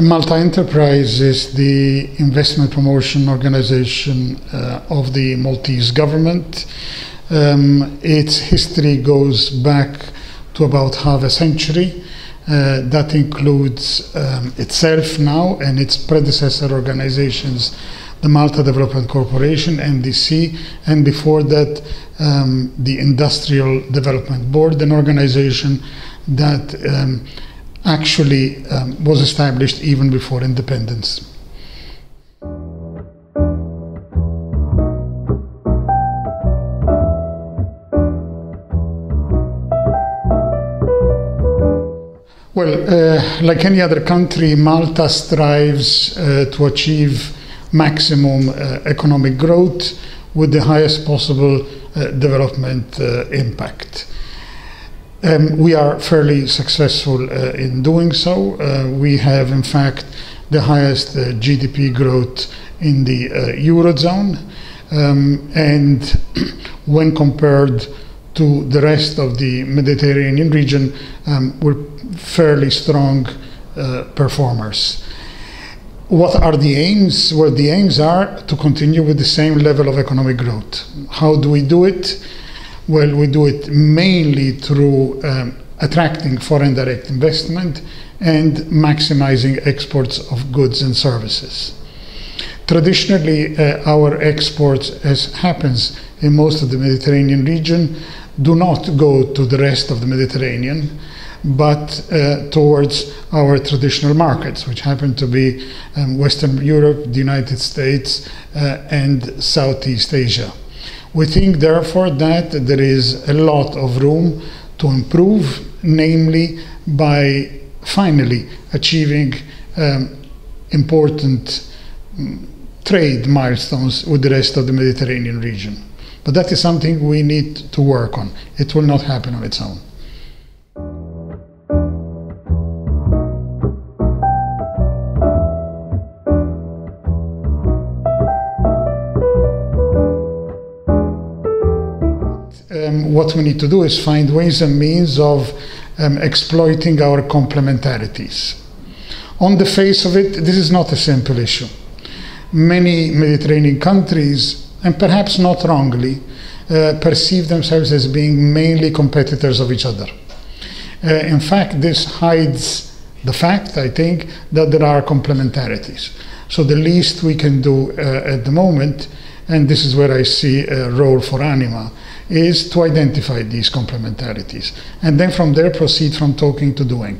Malta Enterprise is the investment promotion organization of the Maltese government. Its history goes back to about half a century. That includes itself now and its predecessor organizations, the Malta Development Corporation, NDC, and before that the Industrial Development Board, an organization that actually was established even before independence. Well, like any other country, Malta strives to achieve maximum economic growth with the highest possible development impact. We are fairly successful in doing so. We have, in fact, the highest GDP growth in the Eurozone, and when compared to the rest of the Mediterranean region, we're fairly strong performers. What are the aims? Well, the aims are to continue with the same level of economic growth. How do we do it? Well, we do it mainly through attracting foreign direct investment and maximizing exports of goods and services. Traditionally, our exports, as happens in most of the Mediterranean region, do not go to the rest of the Mediterranean, but towards our traditional markets, which happen to be Western Europe, the United States, and Southeast Asia. We think, therefore, that there is a lot of room to improve, namely by finally achieving important trade milestones with the rest of the Mediterranean region. But that is something we need to work on. It will not happen on its own. What we need to do is find ways and means of exploiting our complementarities. On the face of it, this is not a simple issue. Many Mediterranean countries, and perhaps not wrongly, perceive themselves as being mainly competitors of each other. In fact, this hides the fact, I think, that there are complementarities. So the least we can do at the moment, and this is where I see a role for ANIMA, is to identify these complementarities, and then from there proceed from talking to doing.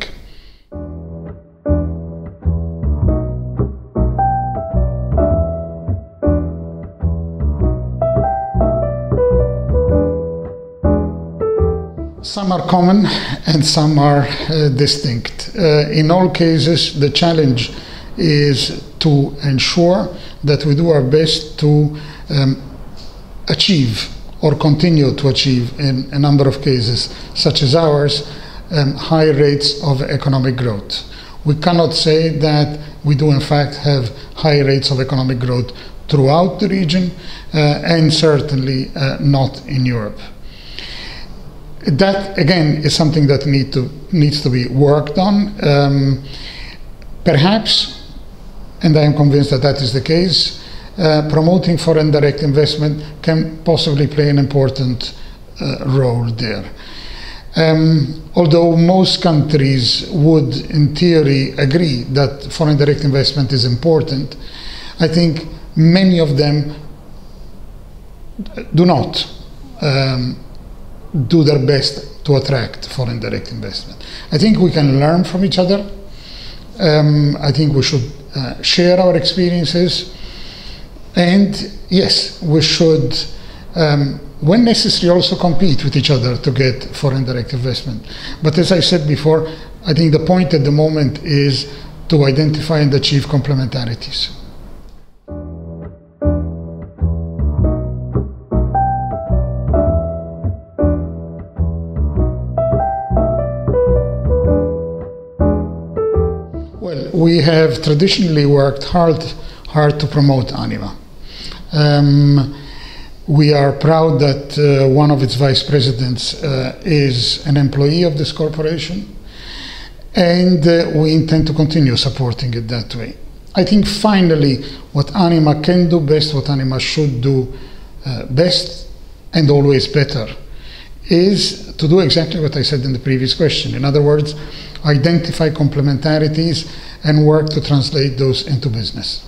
Some are common and some are distinct. In all cases, the challenge is to ensure that we do our best to achieve or continue to achieve, in a number of cases, such as ours, high rates of economic growth. We cannot say that we do in fact have high rates of economic growth throughout the region, and certainly not in Europe. That, again, is something that needs to be worked on. Perhaps, and I am convinced that that is the case, promoting foreign direct investment can possibly play an important role there. Although most countries would, in theory, agree that foreign direct investment is important, I think many of them do not do their best to attract foreign direct investment. I think we can learn from each other. I think we should share our experiences. And yes, we should, when necessary, also compete with each other to get foreign direct investment. But as I said before, I think the point at the moment is to identify and achieve complementarities. Well, we have traditionally worked hard to promote ANIMA. We are proud that one of its vice presidents is an employee of this corporation, and we intend to continue supporting it that way. I think finally what ANIMA can do best, what ANIMA should do best and always better, is to do exactly what I said in the previous question. In other words, identify complementarities and work to translate those into business.